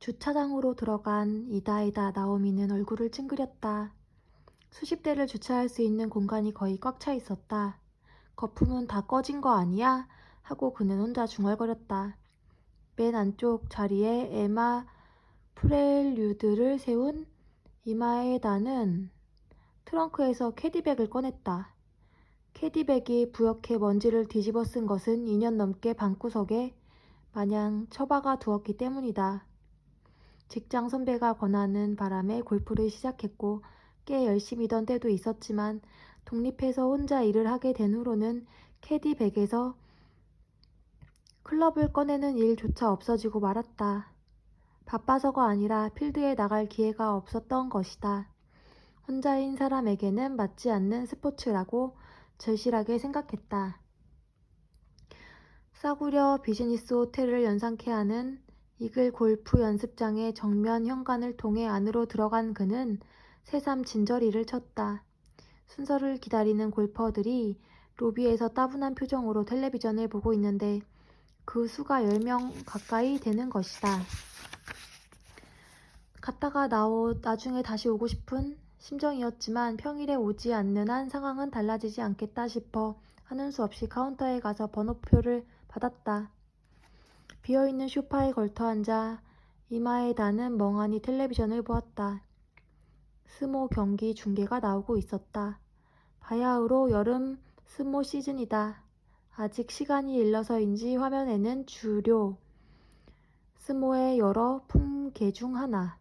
주차장으로 들어간 이다이다 나오미는 얼굴을 찡그렸다. 수십 대를 주차할 수 있는 공간이 거의 꽉 차 있었다. 거품은 다 꺼진 거 아니야? 하고 그는 혼자 중얼거렸다. 맨 안쪽 자리에 에마 프렐류드를 세운 이마에다는 트렁크에서 캐디백을 꺼냈다. 캐디백이 부엌에 먼지를 뒤집어 쓴 것은 2년 넘게 방구석에 마냥 처박아 두었기 때문이다. 직장 선배가 권하는 바람에 골프를 시작했고 꽤 열심히던 때도 있었지만 독립해서 혼자 일을 하게 된 후로는 캐디백에서 클럽을 꺼내는 일조차 없어지고 말았다. 바빠서가 아니라 필드에 나갈 기회가 없었던 것이다. 혼자인 사람에게는 맞지 않는 스포츠라고 절실하게 생각했다. 싸구려 비즈니스 호텔을 연상케 하는 이글 골프 연습장의 정면 현관을 통해 안으로 들어간 그는 새삼 진저리를 쳤다. 순서를 기다리는 골퍼들이 로비에서 따분한 표정으로 텔레비전을 보고 있는데 그 수가 10명 가까이 되는 것이다. 갔다가 나중에 다시 오고 싶은 심정이었지만 평일에 오지 않는 한 상황은 달라지지 않겠다 싶어 하는 수 없이 카운터에 가서 번호표를 받았다. 비어있는 소파에 걸터앉아 이마에다는 멍하니 텔레비전을 보았다. 스모 경기 중계가 나오고 있었다. 바야흐로 여름 스모 시즌이다. 아직 시간이 일러서인지 화면에는 주료 스모의 여러 품계 중 하나.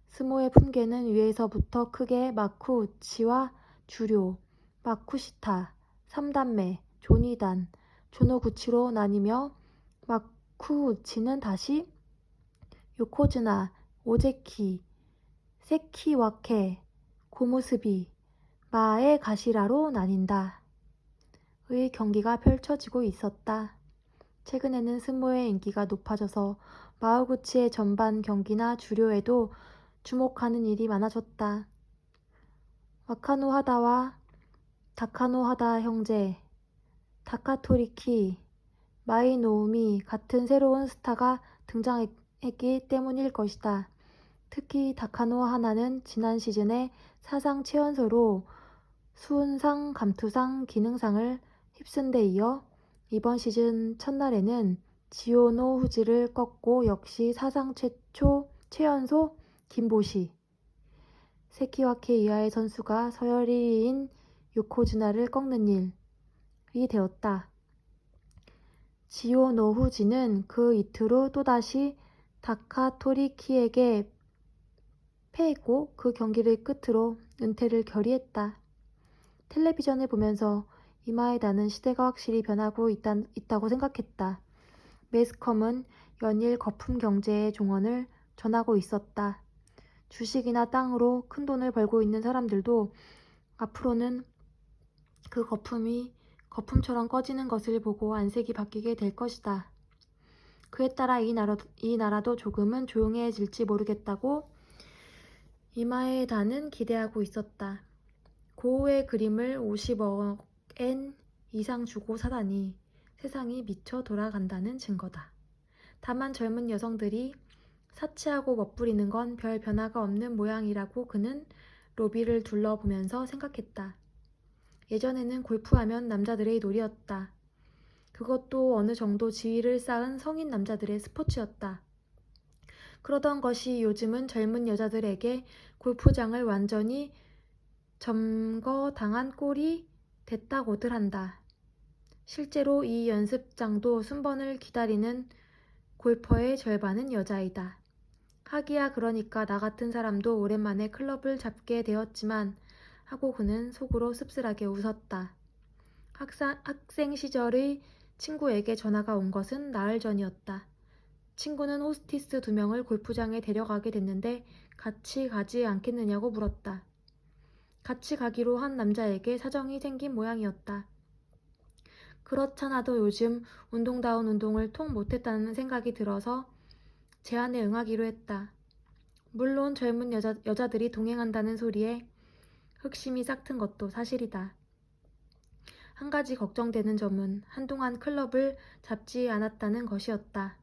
스모의 품계는 위에서부터 크게 마쿠우치와 주료, 마쿠시타, 3단매, 조니단, 조노구치로 나뉘며 마쿠우치는 다시 요코즈나, 오제키, 세키와케, 고무스비, 마에 가시라로 나뉜다. 의 경기가 펼쳐지고 있었다. 최근에는 스모의 인기가 높아져서 마우구치의 전반 경기나 주료에도 주목하는 일이 많아졌다. 와카노 하다와 다카노 하다 형제, 다카토리키, 마이노우미 같은 새로운 스타가 등장했기 때문일 것이다. 특히 다카노 하나는 지난 시즌에 사상 최연소로 수훈상, 감투상, 기능상을 휩쓴 데 이어 이번 시즌 첫날에는 지오노 후지를 꺾고 역시 사상 최연소 김보시, 세키와케 이하의 선수가 서열 1위인 요코즈나를 꺾는 일이 되었다. 지오노 후지는 그 이틀 후 또다시 다카토리키에게 패했고 그 경기를 끝으로 은퇴를 결의했다. 텔레비전을 보면서 이마에다는 시대가 확실히 변하고 있다고 생각했다. 매스컴은 연일 거품 경제의 종언을 전하고 있었다. 주식이나 땅으로 큰돈을 벌고 있는 사람들도 앞으로는 그 거품이 거품처럼 꺼지는 것을 보고 안색이 바뀌게 될 것이다. 그에 따라 이 나라도 조금은 조용해질지 모르겠다고 이마에다는 기대하고 있었다. 고우의 그림을 50억 엔 이상 주고 사다니 세상이 미쳐 돌아간다는 증거다. 다만 젊은 여성들이 사치하고 멋부리는 건 별 변화가 없는 모양이라고 그는 로비를 둘러보면서 생각했다. 예전에는 골프하면 남자들의 놀이였다. 그것도 어느 정도 지위를 쌓은 성인 남자들의 스포츠였다. 그러던 것이 요즘은 젊은 여자들에게 골프장을 완전히 점거당한 꼴이 됐다고들 한다. 실제로 이 연습장도 순번을 기다리는 골퍼의 절반은 여자이다. 하기야 그러니까 나 같은 사람도 오랜만에 클럽을 잡게 되었지만 하고 그는 속으로 씁쓸하게 웃었다. 학생 시절의 친구에게 전화가 온 것은 나흘 전이었다. 친구는 호스티스 2명을 골프장에 데려가게 됐는데 같이 가지 않겠느냐고 물었다. 같이 가기로 한 남자에게 사정이 생긴 모양이었다. 그렇잖아도 요즘 운동다운 운동을 통 못했다는 생각이 들어서 제안에 응하기로 했다. 물론 젊은 여자들이 동행한다는 소리에 흑심이 싹튼 것도 사실이다. 한 가지 걱정되는 점은 한동안 클럽을 잡지 않았다는 것이었다.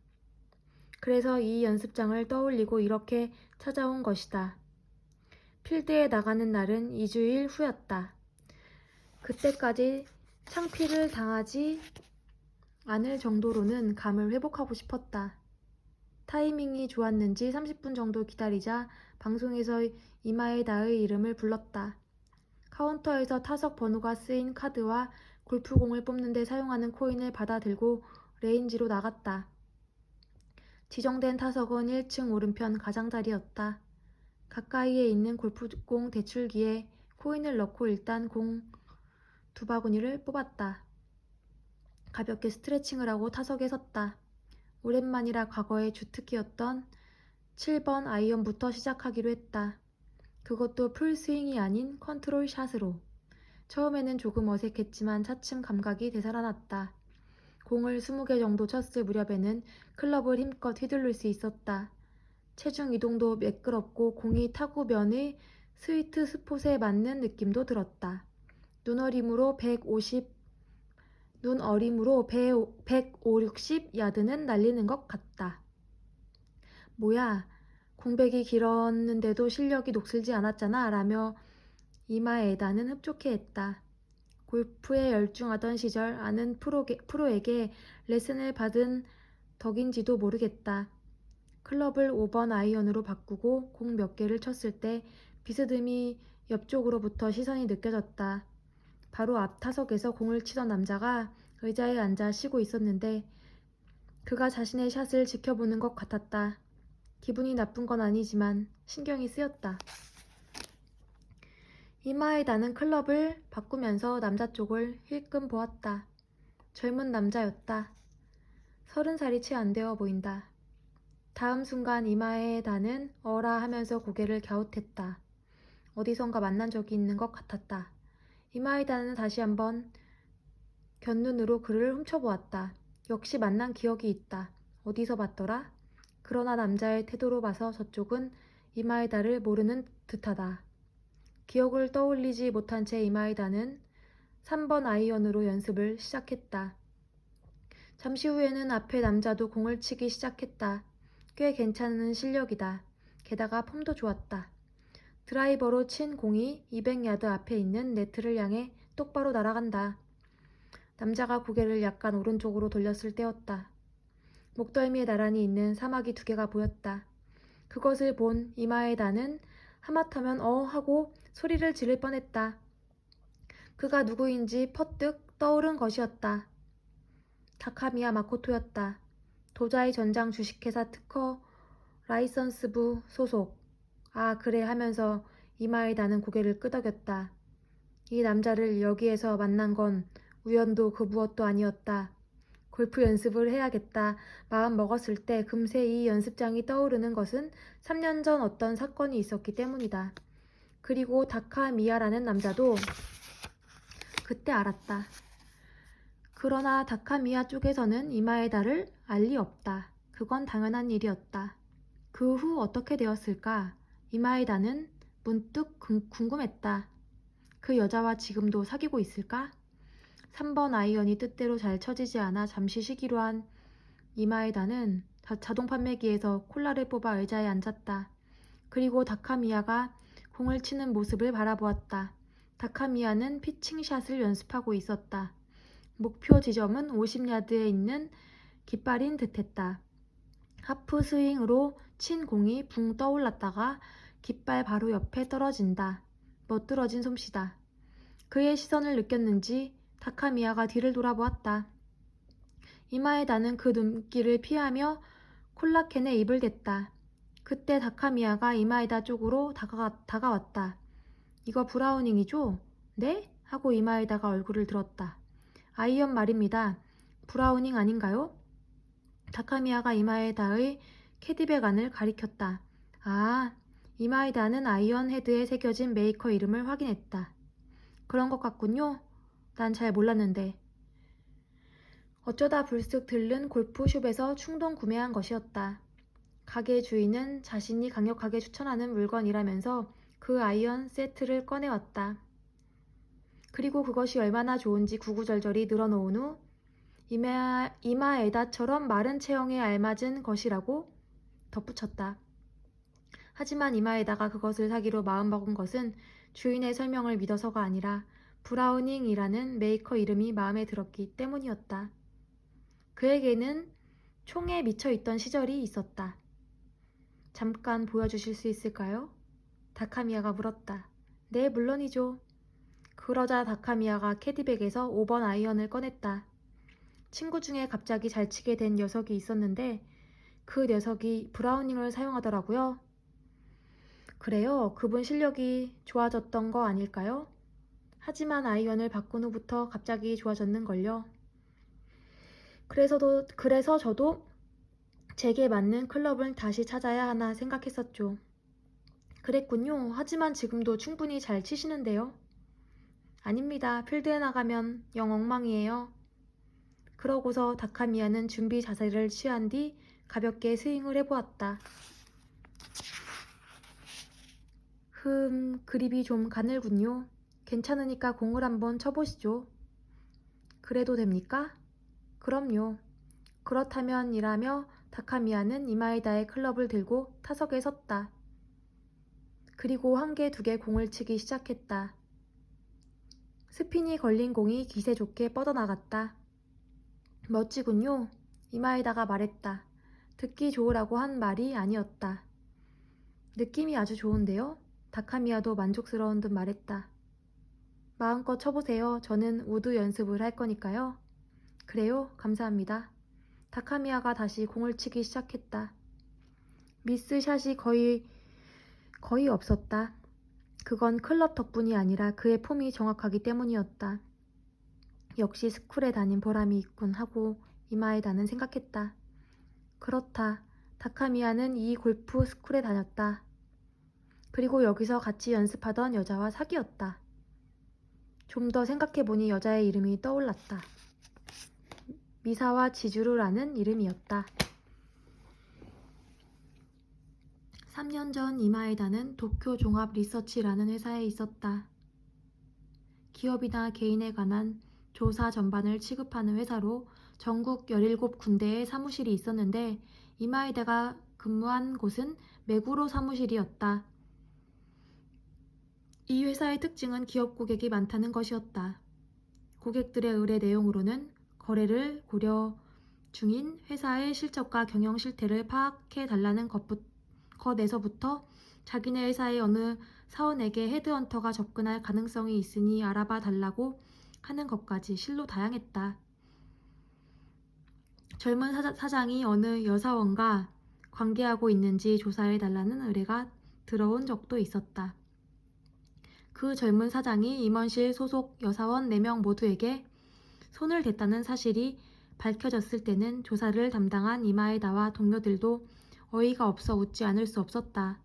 그래서 이 연습장을 떠올리고 이렇게 찾아온 것이다. 필드에 나가는 날은 2주일 후였다. 그때까지 창피를 당하지 않을 정도로는 감을 회복하고 싶었다. 타이밍이 좋았는지 30분 정도 기다리자 방송에서 이마에다의 이름을 불렀다. 카운터에서 타석 번호가 쓰인 카드와 골프공을 뽑는 데 사용하는 코인을 받아 들고 레인지로 나갔다. 지정된 타석은 1층 오른편 가장자리였다. 가까이에 있는 골프공 대출기에 코인을 넣고 일단 공 2바구니를 뽑았다. 가볍게 스트레칭을 하고 타석에 섰다. 오랜만이라 과거의 주특기였던 7번 아이언부터 시작하기로 했다. 그것도 풀스윙이 아닌 컨트롤 샷으로. 처음에는 조금 어색했지만 차츰 감각이 되살아났다. 공을 20개 정도 쳤을 무렵에는 클럽을 힘껏 휘두를 수 있었다. 체중 이동도 매끄럽고 공이 타구면의 스위트 스폿에 맞는 느낌도 들었다. 눈어림으로 150 야드는 날리는 것 같다. 뭐야, 공백이 길었는데도 실력이 녹슬지 않았잖아 라며 이마에다는 흡족해했다. 골프에 열중하던 시절 아는 프로에게 레슨을 받은 덕인지도 모르겠다. 클럽을 5번 아이언으로 바꾸고 공 몇 개를 쳤을 때 비스듬히 옆쪽으로부터 시선이 느껴졌다. 바로 앞 타석에서 공을 치던 남자가 의자에 앉아 쉬고 있었는데 그가 자신의 샷을 지켜보는 것 같았다. 기분이 나쁜 건 아니지만 신경이 쓰였다. 이마에 나는 클럽을 바꾸면서 남자 쪽을 힐끔 보았다. 젊은 남자였다. 30살이 채 안 되어 보인다. 다음 순간 이마에 나는 어라 하면서 고개를 갸웃했다. 어디선가 만난 적이 있는 것 같았다. 이마에 나는 다시 한번 곁눈으로 그를 훔쳐보았다. 역시 만난 기억이 있다. 어디서 봤더라? 그러나 남자의 태도로 봐서 저쪽은 이마에다를 모르는 듯하다. 기억을 떠올리지 못한 채 이마에다는 3번 아이언으로 연습을 시작했다. 잠시 후에는 앞에 남자도 공을 치기 시작했다. 꽤 괜찮은 실력이다. 게다가 폼도 좋았다. 드라이버로 친 공이 200야드 앞에 있는 네트를 향해 똑바로 날아간다. 남자가 고개를 약간 오른쪽으로 돌렸을 때였다. 목덜미에 나란히 있는 사마귀 2개가 보였다. 그것을 본 이마에다는 하마터면 하고 소리를 지를 뻔했다. 그가 누구인지 퍼뜩 떠오른 것이었다. 다카미야 마코토였다. 도자이 전장 주식회사 특허 라이선스부 소속. 아, 그래 하면서 이마에다는 고개를 끄덕였다. 이 남자를 여기에서 만난 건 우연도 그 무엇도 아니었다. 골프 연습을 해야겠다 마음 먹었을 때 금세 이 연습장이 떠오르는 것은 3년 전 어떤 사건이 있었기 때문이다. 그리고 다카미야라는 남자도 그때 알았다. 그러나 다카미야 쪽에서는 이마에다를 알 리 없다. 그건 당연한 일이었다. 그 후 어떻게 되었을까? 이마에다는 문득 궁금했다. 그 여자와 지금도 사귀고 있을까? 3번 아이언이 뜻대로 잘 쳐지지 않아 잠시 쉬기로 한 이마에다는 자동 판매기에서 콜라를 뽑아 의자에 앉았다. 그리고 다카미야가 공을 치는 모습을 바라보았다. 다카미야는 피칭샷을 연습하고 있었다. 목표 지점은 50야드에 있는 깃발인 듯했다. 하프 스윙으로 친 공이 붕 떠올랐다가 깃발 바로 옆에 떨어진다. 멋들어진 솜씨다. 그의 시선을 느꼈는지 다카미야가 뒤를 돌아보았다. 이마에다는 그 눈길을 피하며 콜라캔에 입을 댔다. 그때 다카미야가 이마에다 쪽으로 다가왔다. 이거 브라우닝이죠? 네? 하고 이마에다가 얼굴을 들었다. 아이언 말입니다. 브라우닝 아닌가요? 다카미야가 이마에다의 캐디백 안을 가리켰다. 아, 이마에다는 아이언 헤드에 새겨진 메이커 이름을 확인했다. 그런 것 같군요. 난 잘 몰랐는데. 어쩌다 불쑥 들른 골프숍에서 충동 구매한 것이었다. 가게 주인은 자신이 강력하게 추천하는 물건이라면서 그 아이언 세트를 꺼내왔다. 그리고 그것이 얼마나 좋은지 구구절절히 늘어놓은 후 이마에다처럼 마른 체형에 알맞은 것이라고 덧붙였다. 하지만 이마에다가 그것을 사기로 마음먹은 것은 주인의 설명을 믿어서가 아니라 브라우닝이라는 메이커 이름이 마음에 들었기 때문이었다. 그에게는 총에 미쳐 있던 시절이 있었다. 잠깐 보여주실 수 있을까요? 다카미야가 물었다. 네, 물론이죠. 그러자 다카미야가 캐디백에서 5번 아이언을 꺼냈다. 친구 중에 갑자기 잘 치게 된 녀석이 있었는데 그 녀석이 브라우닝을 사용하더라고요. 그래요. 그분 실력이 좋아졌던 거 아닐까요? 하지만 아이언을 바꾼 후부터 갑자기 좋아졌는걸요. 그래서 저도 제게 맞는 클럽을 다시 찾아야 하나 생각했었죠. 그랬군요. 하지만 지금도 충분히 잘 치시는데요. 아닙니다. 필드에 나가면 영 엉망이에요. 그러고서 다카미야는 준비 자세를 취한 뒤 가볍게 스윙을 해보았다. 그립이 좀 가늘군요. 괜찮으니까 공을 한번 쳐보시죠. 그래도 됩니까? 그럼요. 그렇다면 이라며 다카미야는 이마에다의 클럽을 들고 타석에 섰다. 그리고 한 개, 두 개 공을 치기 시작했다. 스핀이 걸린 공이 기세 좋게 뻗어나갔다. 멋지군요. 이마에다가 말했다. 듣기 좋으라고 한 말이 아니었다. 느낌이 아주 좋은데요? 다카미야도 만족스러운 듯 말했다. 마음껏 쳐보세요. 저는 우드 연습을 할 거니까요. 그래요? 감사합니다. 다카미야가 다시 공을 치기 시작했다. 미스샷이 거의 없었다. 그건 클럽 덕분이 아니라 그의 폼이 정확하기 때문이었다. 역시 스쿨에 다닌 보람이 있군 하고 이마에다는 생각했다. 그렇다. 다카미야는 이 골프 스쿨에 다녔다. 그리고 여기서 같이 연습하던 여자와 사귀었다. 좀 더 생각해보니 여자의 이름이 떠올랐다. 미사와 지주루라는 이름이었다. 3년 전 이마에다는 도쿄 종합 리서치라는 회사에 있었다. 기업이나 개인에 관한 조사 전반을 취급하는 회사로 전국 17군데의 사무실이 있었는데 이마에다가 근무한 곳은 메구로 사무실이었다. 이 회사의 특징은 기업 고객이 많다는 것이었다. 고객들의 의뢰 내용으로는 거래를 고려 중인 회사의 실적과 경영 실태를 파악해 달라는 것에서부터 자기네 회사의 어느 사원에게 헤드헌터가 접근할 가능성이 있으니 알아봐 달라고 하는 것까지 실로 다양했다. 젊은 사장이 어느 여사원과 관계하고 있는지 조사해 달라는 의뢰가 들어온 적도 있었다. 그 젊은 사장이 임원실 소속 여사원 4명 모두에게 손을 댔다는 사실이 밝혀졌을 때는 조사를 담당한 이마에다와 동료들도 어이가 없어 웃지 않을 수 없었다.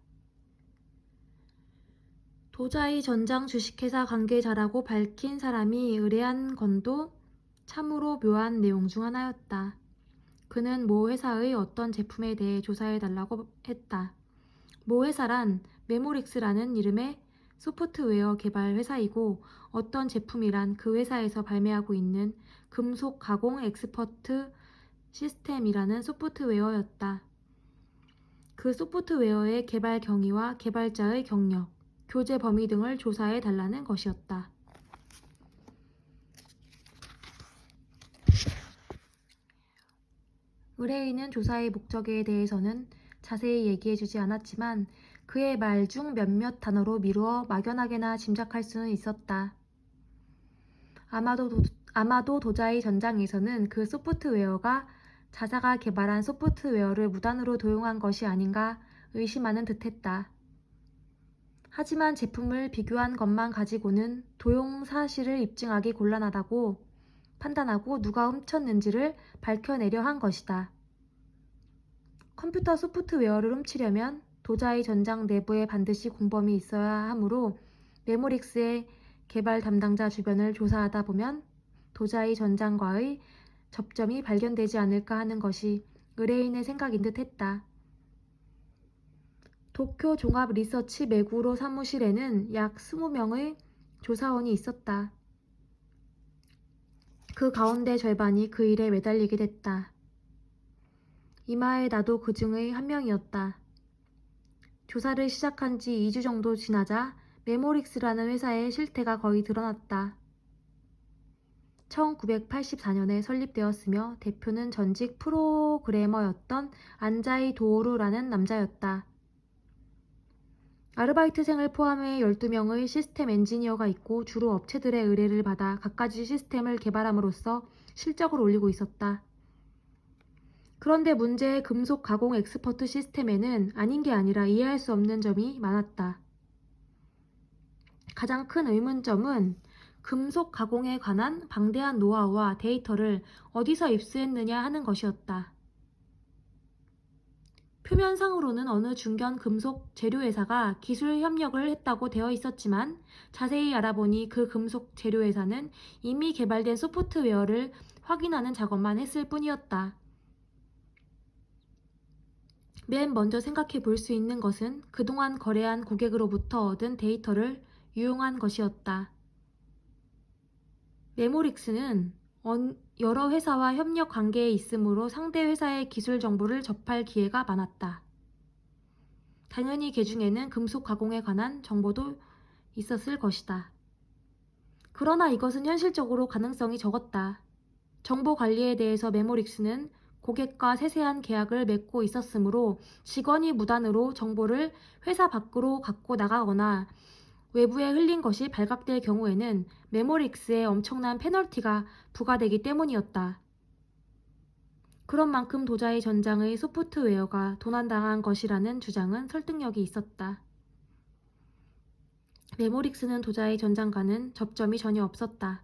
도자이 전장 주식회사 관계자라고 밝힌 사람이 의뢰한 건도 참으로 묘한 내용 중 하나였다. 그는 모 회사의 어떤 제품에 대해 조사해달라고 했다. 모 회사란 메모릭스라는 이름의 소프트웨어 개발 회사이고 어떤 제품이란 그 회사에서 발매하고 있는 금속 가공 엑스퍼트 시스템이라는 소프트웨어였다. 그 소프트웨어의 개발 경위와 개발자의 경력, 교재 범위 등을 조사해 달라는 것이었다. 의뢰인은 조사의 목적에 대해서는 자세히 얘기해주지 않았지만 그의 말 중 몇몇 단어로 미루어 막연하게나 짐작할 수는 있었다. 아마도 도자이 전장에서는 그 소프트웨어가 자사가 개발한 소프트웨어를 무단으로 도용한 것이 아닌가 의심하는 듯했다. 하지만 제품을 비교한 것만 가지고는 도용 사실을 입증하기 곤란하다고 판단하고 누가 훔쳤는지를 밝혀내려 한 것이다. 컴퓨터 소프트웨어를 훔치려면 도자이 전장 내부에 반드시 공범이 있어야 하므로 메모릭스의 개발 담당자 주변을 조사하다 보면 도자이 전장과의 접점이 발견되지 않을까 하는 것이 의뢰인의 생각인 듯 했다. 도쿄 종합 리서치 메구로 사무실에는 약 20명의 조사원이 있었다. 그 가운데 절반이 그 일에 매달리게 됐다. 이마에 나도 그 중의 한 명이었다. 조사를 시작한 지 2주 정도 지나자 메모릭스라는 회사의 실태가 거의 드러났다. 1984년에 설립되었으며 대표는 전직 프로그래머였던 안자이 도오루라는 남자였다. 아르바이트생을 포함해 12명의 시스템 엔지니어가 있고 주로 업체들의 의뢰를 받아 갖가지 시스템을 개발함으로써 실적을 올리고 있었다. 그런데 문제의 금속 가공 엑스퍼트 시스템에는 아닌 게 아니라 이해할 수 없는 점이 많았다. 가장 큰 의문점은 금속 가공에 관한 방대한 노하우와 데이터를 어디서 입수했느냐 하는 것이었다. 표면상으로는 어느 중견 금속 재료회사가 기술 협력을 했다고 되어 있었지만 자세히 알아보니 그 금속 재료회사는 이미 개발된 소프트웨어를 확인하는 작업만 했을 뿐이었다. 맨 먼저 생각해 볼 수 있는 것은 그동안 거래한 고객으로부터 얻은 데이터를 유용한 것이었다. 메모릭스는 여러 회사와 협력 관계에 있으므로 상대 회사의 기술 정보를 접할 기회가 많았다. 당연히 그 중에는 금속 가공에 관한 정보도 있었을 것이다. 그러나 이것은 현실적으로 가능성이 적었다. 정보 관리에 대해서 메모릭스는 고객과 세세한 계약을 맺고 있었으므로 직원이 무단으로 정보를 회사 밖으로 갖고 나가거나 외부에 흘린 것이 발각될 경우에는 메모릭스에 엄청난 페널티가 부과되기 때문이었다. 그런 만큼 도자의 전장의 소프트웨어가 도난당한 것이라는 주장은 설득력이 있었다. 메모릭스는 도자의 전장과는 접점이 전혀 없었다.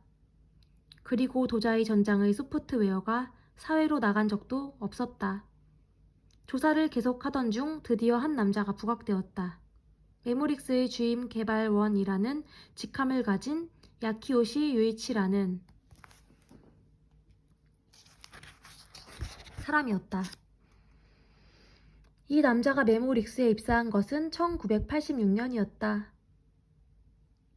그리고 도자의 전장의 소프트웨어가 사회로 나간 적도 없었다. 조사를 계속하던 중 드디어 한 남자가 부각되었다. 메모릭스의 주임 개발원이라는 직함을 가진 야키요시 유이치라는 사람이었다. 이 남자가 메모릭스에 입사한 것은 1986년이었다.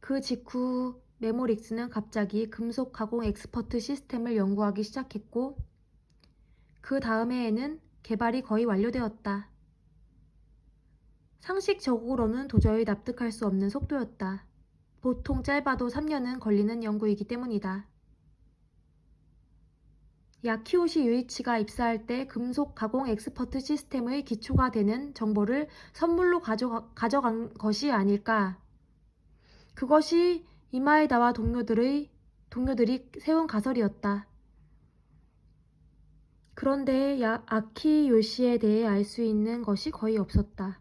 그 직후 메모릭스는 갑자기 금속 가공 엑스퍼트 시스템을 연구하기 시작했고 그 다음 해에는 개발이 거의 완료되었다. 상식적으로는 도저히 납득할 수 없는 속도였다. 보통 짧아도 3년은 걸리는 연구이기 때문이다. 야키오시 유이치가 입사할 때 금속 가공 엑스퍼트 시스템의 기초가 되는 정보를 선물로 가져간 것이 아닐까. 그것이 이마에다와 동료들이 세운 가설이었다. 그런데 아키요시에 대해 알 수 있는 것이 거의 없었다.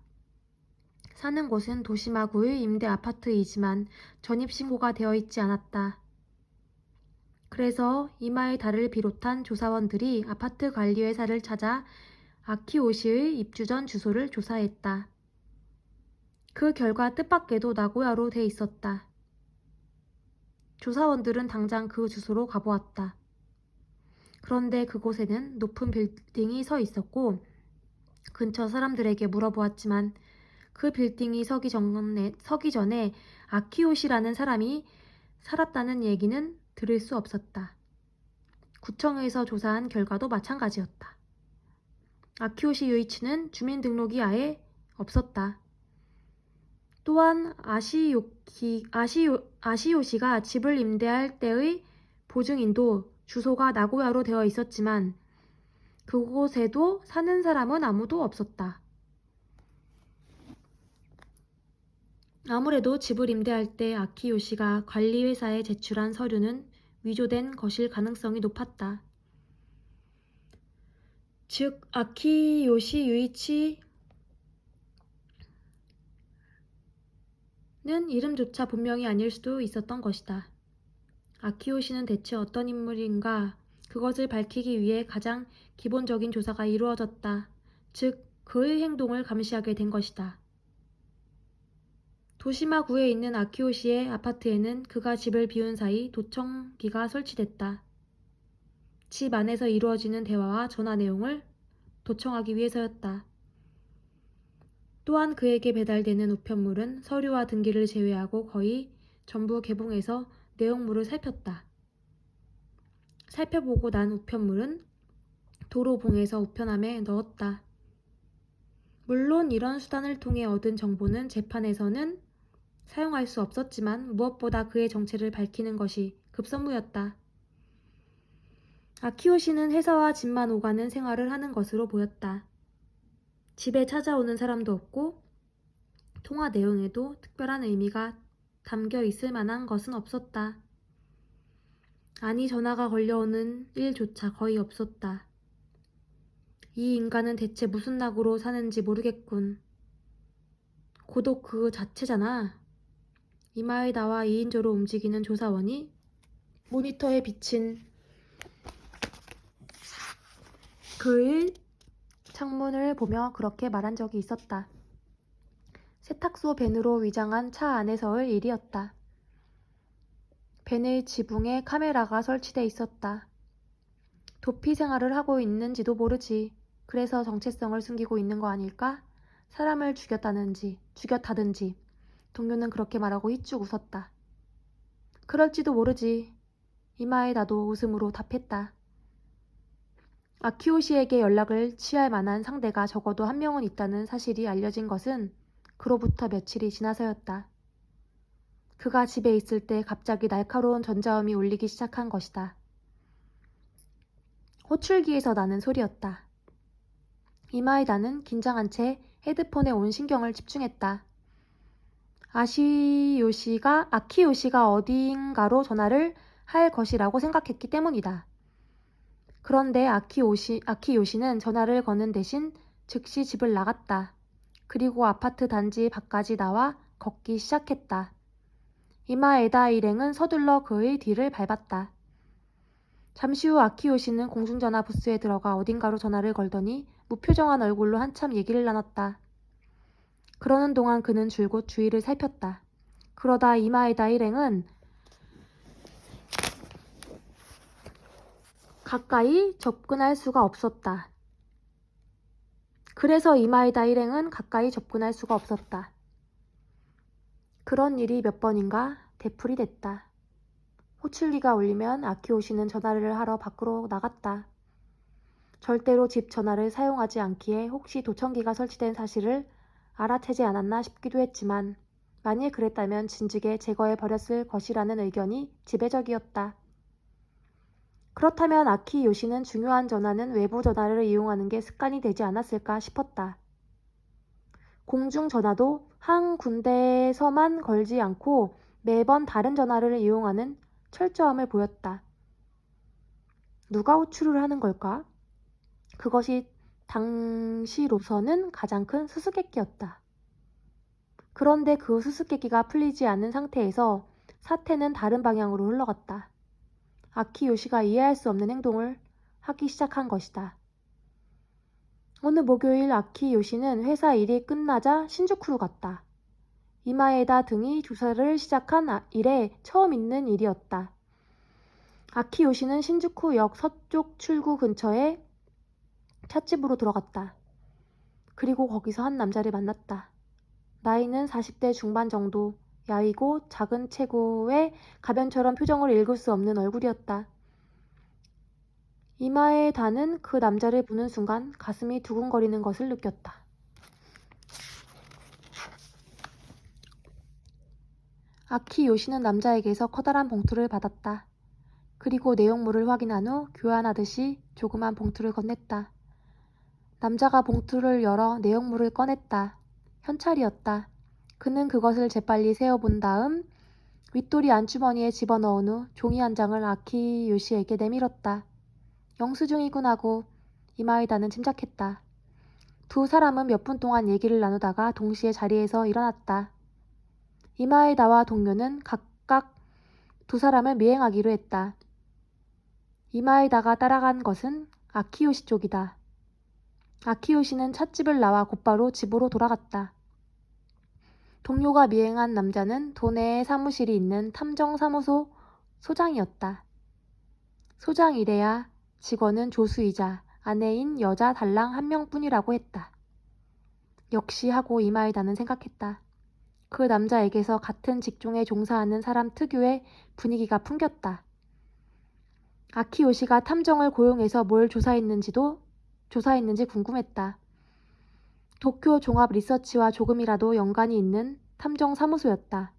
사는 곳은 도시마구의 임대 아파트이지만 전입신고가 되어 있지 않았다. 그래서 이마의 달을 비롯한 조사원들이 아파트 관리회사를 찾아 아키오시의 입주 전 주소를 조사했다. 그 결과 뜻밖에도 나고야로 돼 있었다. 조사원들은 당장 그 주소로 가보았다. 그런데 그곳에는 높은 빌딩이 서 있었고 근처 사람들에게 물어보았지만 그 빌딩이 서기 전에 아키오시라는 사람이 살았다는 얘기는 들을 수 없었다. 구청에서 조사한 결과도 마찬가지였다. 아키오시 유이치는 주민등록이 아예 없었다. 또한 아시요시가 집을 임대할 때의 보증인도 주소가 나고야로 되어 있었지만 그곳에도 사는 사람은 아무도 없었다. 아무래도 집을 임대할 때 아키요시가 관리회사에 제출한 서류는 위조된 것일 가능성이 높았다. 즉 아키요시 유이치는 이름조차 본명이 아닐 수도 있었던 것이다. 아키요시는 대체 어떤 인물인가 그것을 밝히기 위해 가장 기본적인 조사가 이루어졌다. 즉 그의 행동을 감시하게 된 것이다. 도시마구에 있는 아키요시의 아파트에는 그가 집을 비운 사이 도청기가 설치됐다. 집 안에서 이루어지는 대화와 전화 내용을 도청하기 위해서였다. 또한 그에게 배달되는 우편물은 서류와 등기를 제외하고 거의 전부 개봉해서 내용물을 살폈다. 살펴보고 난 우편물은 도로봉에서 우편함에 넣었다. 물론 이런 수단을 통해 얻은 정보는 재판에서는 사용할 수 없었지만 무엇보다 그의 정체를 밝히는 것이 급선무였다. 아키오 씨는 회사와 집만 오가는 생활을 하는 것으로 보였다. 집에 찾아오는 사람도 없고 통화 내용에도 특별한 의미가 담겨 있을 만한 것은 없었다. 아니 전화가 걸려오는 일조차 거의 없었다. 이 인간은 대체 무슨 낙으로 사는지 모르겠군. 고독 그 자체잖아. 이마에 나와 2인조로 움직이는 조사원이 모니터에 비친 그의 창문을 보며 그렇게 말한 적이 있었다. 세탁소 밴으로 위장한 차 안에서의 일이었다. 밴의 지붕에 카메라가 설치돼 있었다. 도피 생활을 하고 있는지도 모르지. 그래서 정체성을 숨기고 있는 거 아닐까? 사람을 죽였다든지. 동료는 그렇게 말하고 희쭉 웃었다. 그럴지도 모르지. 이마에 나도 웃음으로 답했다. 아키오 씨에게 연락을 취할 만한 상대가 적어도 한 명은 있다는 사실이 알려진 것은 그로부터 며칠이 지나서였다. 그가 집에 있을 때 갑자기 날카로운 전자음이 울리기 시작한 것이다. 호출기에서 나는 소리였다. 이마에 나는 긴장한 채 헤드폰에 온 신경을 집중했다. 아키요 씨가 어딘가로 전화를 할 것이라고 생각했기 때문이다. 그런데 아키요 씨는 전화를 거는 대신 즉시 집을 나갔다. 그리고 아파트 단지 밖까지 나와 걷기 시작했다. 이마에다 일행은 서둘러 그의 뒤를 밟았다. 잠시 후 아키요 씨는 공중전화 부스에 들어가 어딘가로 전화를 걸더니 무표정한 얼굴로 한참 얘기를 나눴다. 그러는 동안 그는 줄곧 주위를 살폈다. 그러다 이마에다 일행은 가까이 접근할 수가 없었다. 그런 일이 몇 번인가 되풀이 됐다. 호출기가 울리면 아키오 씨는 전화를 하러 밖으로 나갔다. 절대로 집 전화를 사용하지 않기에 혹시 도청기가 설치된 사실을 알아채지 않았나 싶기도 했지만 만일 그랬다면 진즉에 제거해버렸을 것이라는 의견이 지배적이었다. 그렇다면 아키 요시는 중요한 전화는 외부 전화를 이용하는 게 습관이 되지 않았을까 싶었다. 공중전화도 한 군데에서만 걸지 않고 매번 다른 전화를 이용하는 철저함을 보였다. 누가 호출을 하는 걸까? 그것이 당시로서는 가장 큰 수수께끼였다. 그런데 그 수수께끼가 풀리지 않는 상태에서 사태는 다른 방향으로 흘러갔다. 아키 요시가 이해할 수 없는 행동을 하기 시작한 것이다. 어느 목요일 아키 요시는 회사 일이 끝나자 신주쿠로 갔다. 이마에다 등이 조사를 시작한 이래 처음 있는 일이었다. 아키 요시는 신주쿠역 서쪽 출구 근처에 찻집으로 들어갔다. 그리고 거기서 한 남자를 만났다. 나이는 40대 중반 정도, 야위고 작은 체구에 가변처럼 표정을 읽을 수 없는 얼굴이었다. 이마에 닿는 그 남자를 보는 순간 가슴이 두근거리는 것을 느꼈다. 아키 요시는 남자에게서 커다란 봉투를 받았다. 그리고 내용물을 확인한 후 교환하듯이 조그만 봉투를 건넸다. 남자가 봉투를 열어 내용물을 꺼냈다. 현찰이었다. 그는 그것을 재빨리 세어본 다음 윗도리 안주머니에 집어넣은 후 종이 한 장을 아키 요시에게 내밀었다. 영수증이군 하고 이마에다는 짐작했다. 두 사람은 몇 분 동안 얘기를 나누다가 동시에 자리에서 일어났다. 이마에다와 동료는 각각 두 사람을 미행하기로 했다. 이마에다가 따라간 것은 아키요시 쪽이다. 아키요시는 찻집을 나와 곧바로 집으로 돌아갔다. 동료가 미행한 남자는 도내에 사무실이 있는 탐정사무소 소장이었다. 소장이래야 직원은 조수이자 아내인 여자 달랑 한 명뿐이라고 했다. 역시 하고 이마에다는 생각했다. 그 남자에게서 같은 직종에 종사하는 사람 특유의 분위기가 풍겼다. 아키요시가 탐정을 고용해서 뭘 조사했는지 궁금했다. 도쿄 종합 리서치와 조금이라도 연관이 있는 탐정 사무소였다.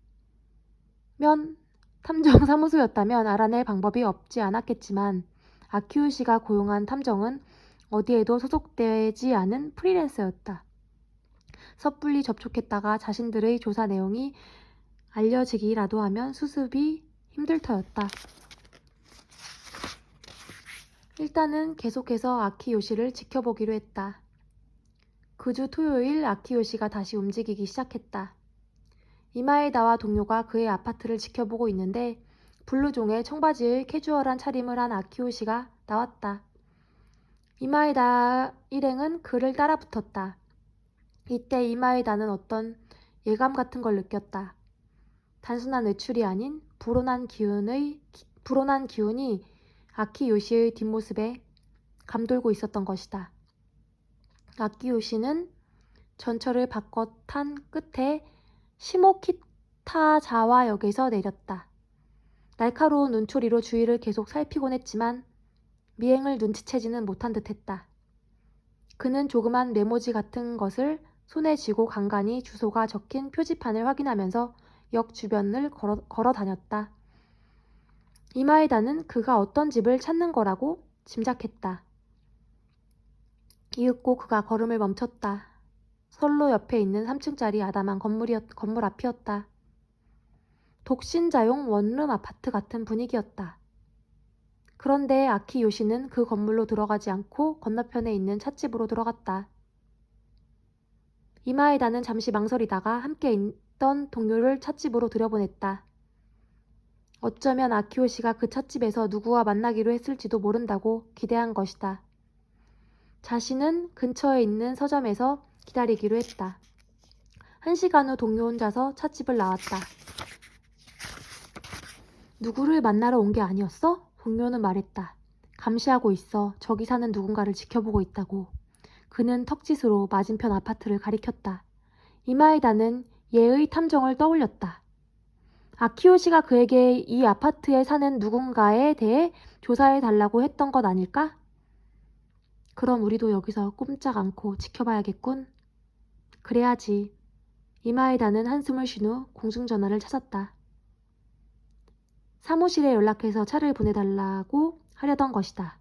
탐정 사무소였다면 알아낼 방법이 없지 않았겠지만 아키요시가 고용한 탐정은 어디에도 소속되지 않은 프리랜서였다. 섣불리 접촉했다가 자신들의 조사 내용이 알려지기라도 하면 수습이 힘들 터였다. 일단은 계속해서 아키요시를 지켜보기로 했다. 그 주 토요일 아키요시가 다시 움직이기 시작했다. 이마에다와 동료가 그의 아파트를 지켜보고 있는데 블루종의 청바지의 캐주얼한 차림을 한 아키요시가 나왔다. 이마에다 일행은 그를 따라붙었다. 이때 이마에다는 어떤 예감 같은 걸 느꼈다. 단순한 외출이 아닌 불온한 기운이 아키요시의 뒷모습에 감돌고 있었던 것이다. 아키요시는 전철을 바꿔 탄 끝에 시모키타자와역에서 내렸다. 날카로운 눈초리로 주위를 계속 살피곤 했지만 미행을 눈치채지는 못한 듯했다. 그는 조그만 메모지 같은 것을 손에 쥐고 간간히 주소가 적힌 표지판을 확인하면서 역 주변을 걸어 다녔다. 이마에다는 그가 어떤 집을 찾는 거라고 짐작했다. 이윽고 그가 걸음을 멈췄다. 선로 옆에 있는 3층짜리 아담한 건물 앞이었다. 독신자용 원룸 아파트 같은 분위기였다. 그런데 아키요시는 그 건물로 들어가지 않고 건너편에 있는 찻집으로 들어갔다. 이마에다는 잠시 망설이다가 함께 있던 동료를 찻집으로 들여보냈다. 어쩌면 아키요시가 그 찻집에서 누구와 만나기로 했을지도 모른다고 기대한 것이다. 자신은 근처에 있는 서점에서 기다리기로 했다. 1시간 후 동료 혼자서 찻집을 나왔다. 누구를 만나러 온 게 아니었어? 동료는 말했다. 감시하고 있어. 저기 사는 누군가를 지켜보고 있다고. 그는 턱짓으로 맞은편 아파트를 가리켰다. 이마에다는 예의 탐정을 떠올렸다. 아키요시가 그에게 이 아파트에 사는 누군가에 대해 조사해달라고 했던 것 아닐까? 그럼 우리도 여기서 꼼짝 않고 지켜봐야겠군. 그래야지. 이마에다는 한숨을 쉰 후 공중전화를 찾았다. 사무실에 연락해서 차를 보내달라고 하려던 것이다.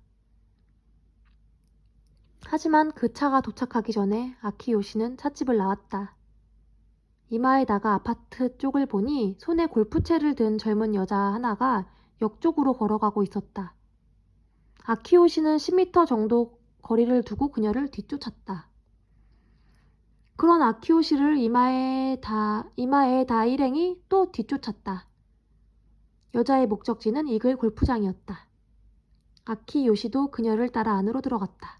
하지만 그 차가 도착하기 전에 아키요시는 찻집을 나왔다. 이마에다가 아파트 쪽을 보니 손에 골프채를 든 젊은 여자 하나가 역 쪽으로 걸어가고 있었다. 아키요시는 10m 정도 거리를 두고 그녀를 뒤쫓았다. 그런 아키요시를 이마에다 일행이 또 뒤쫓았다. 여자의 목적지는 이글 골프장이었다. 아키요시도 그녀를 따라 안으로 들어갔다.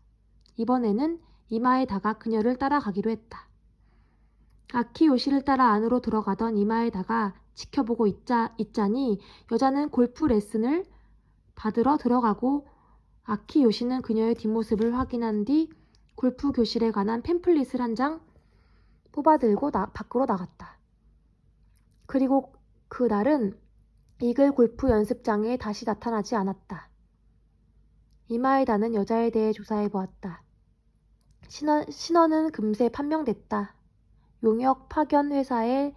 이번에는 이마에다가 그녀를 따라가기로 했다. 아키요시를 따라 안으로 들어가던 이마에다가 지켜보고 있자니 여자는 골프 레슨을 받으러 들어가고 아키요시는 그녀의 뒷모습을 확인한 뒤 골프 교실에 관한 팸플릿을 한 장 뽑아들고 밖으로 나갔다. 그리고 그날은 이글 골프 연습장에 다시 나타나지 않았다. 이마에다는 여자에 대해 조사해 보았다. 신원은 금세 판명됐다. 용역 파견 회사에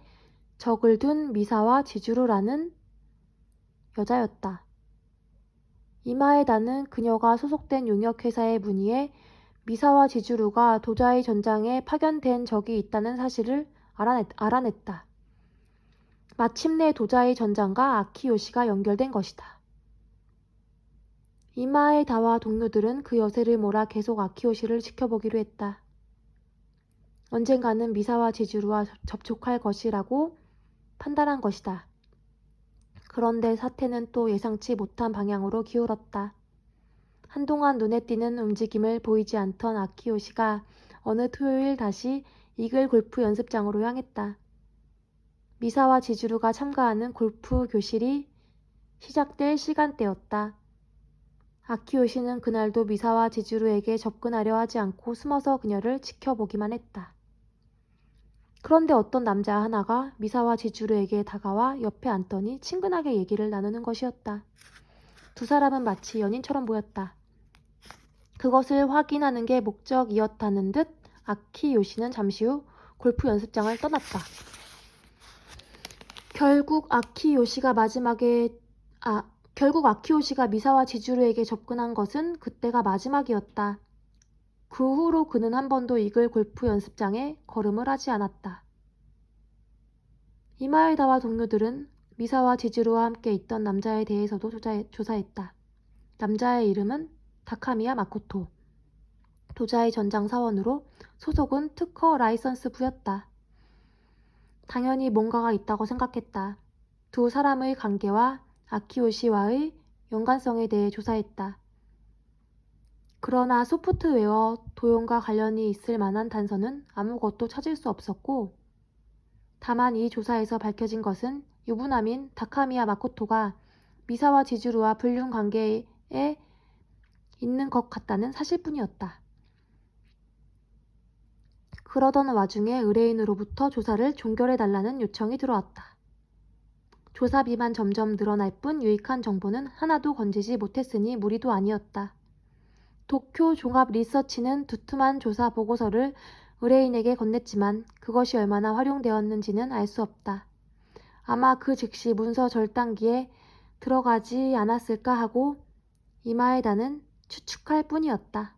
적을 둔 미사와 지주루라는 여자였다. 이마에다는 그녀가 소속된 용역 회사의 문의에 미사와 지주루가 도자이 전장에 파견된 적이 있다는 사실을 알아냈다. 마침내 도자이 전장과 아키요시가 연결된 것이다. 이마에다와 동료들은 그 여세를 몰아 계속 아키요시를 지켜보기로 했다. 언젠가는 미사와 지주루와 접촉할 것이라고 판단한 것이다. 그런데 사태는 또 예상치 못한 방향으로 기울었다. 한동안 눈에 띄는 움직임을 보이지 않던 아키요시가 어느 토요일 다시 이글 골프 연습장으로 향했다. 미사와 지주루가 참가하는 골프 교실이 시작될 시간대였다. 아키요시는 그날도 미사와 지주루에게 접근하려 하지 않고 숨어서 그녀를 지켜보기만 했다. 그런데 어떤 남자 하나가 미사와 지주루에게 다가와 옆에 앉더니 친근하게 얘기를 나누는 것이었다. 두 사람은 마치 연인처럼 보였다. 그것을 확인하는 게 목적이었다는 듯 아키 요시는 잠시 후 골프 연습장을 떠났다. 결국 아키 요시가 미사와 지주루에게 접근한 것은 그때가 마지막이었다. 그 후로 그는 한 번도 이글 골프 연습장에 걸음을 하지 않았다. 이마에다와 동료들은 미사와 지주루와 함께 있던 남자에 대해서도 조사했다. 남자의 이름은 다카미야 마코토. 도자의 전장 사원으로 소속은 특허 라이선스부였다. 당연히 뭔가가 있다고 생각했다. 두 사람의 관계와 아키요시와의 연관성에 대해 조사했다. 그러나 소프트웨어 도용과 관련이 있을 만한 단서는 아무것도 찾을 수 없었고, 다만 이 조사에서 밝혀진 것은 유부남인 다카미야 마코토가 미사와 지주루와 불륜 관계에 있는 것 같다는 사실뿐이었다. 그러던 와중에 의뢰인으로부터 조사를 종결해달라는 요청이 들어왔다. 조사비만 점점 늘어날 뿐 유익한 정보는 하나도 건지지 못했으니 무리도 아니었다. 도쿄 종합 리서치는 두툼한 조사 보고서를 의뢰인에게 건넸지만 그것이 얼마나 활용되었는지는 알 수 없다. 아마 그 즉시 문서 절단기에 들어가지 않았을까 하고 이마에다는 추측할 뿐이었다.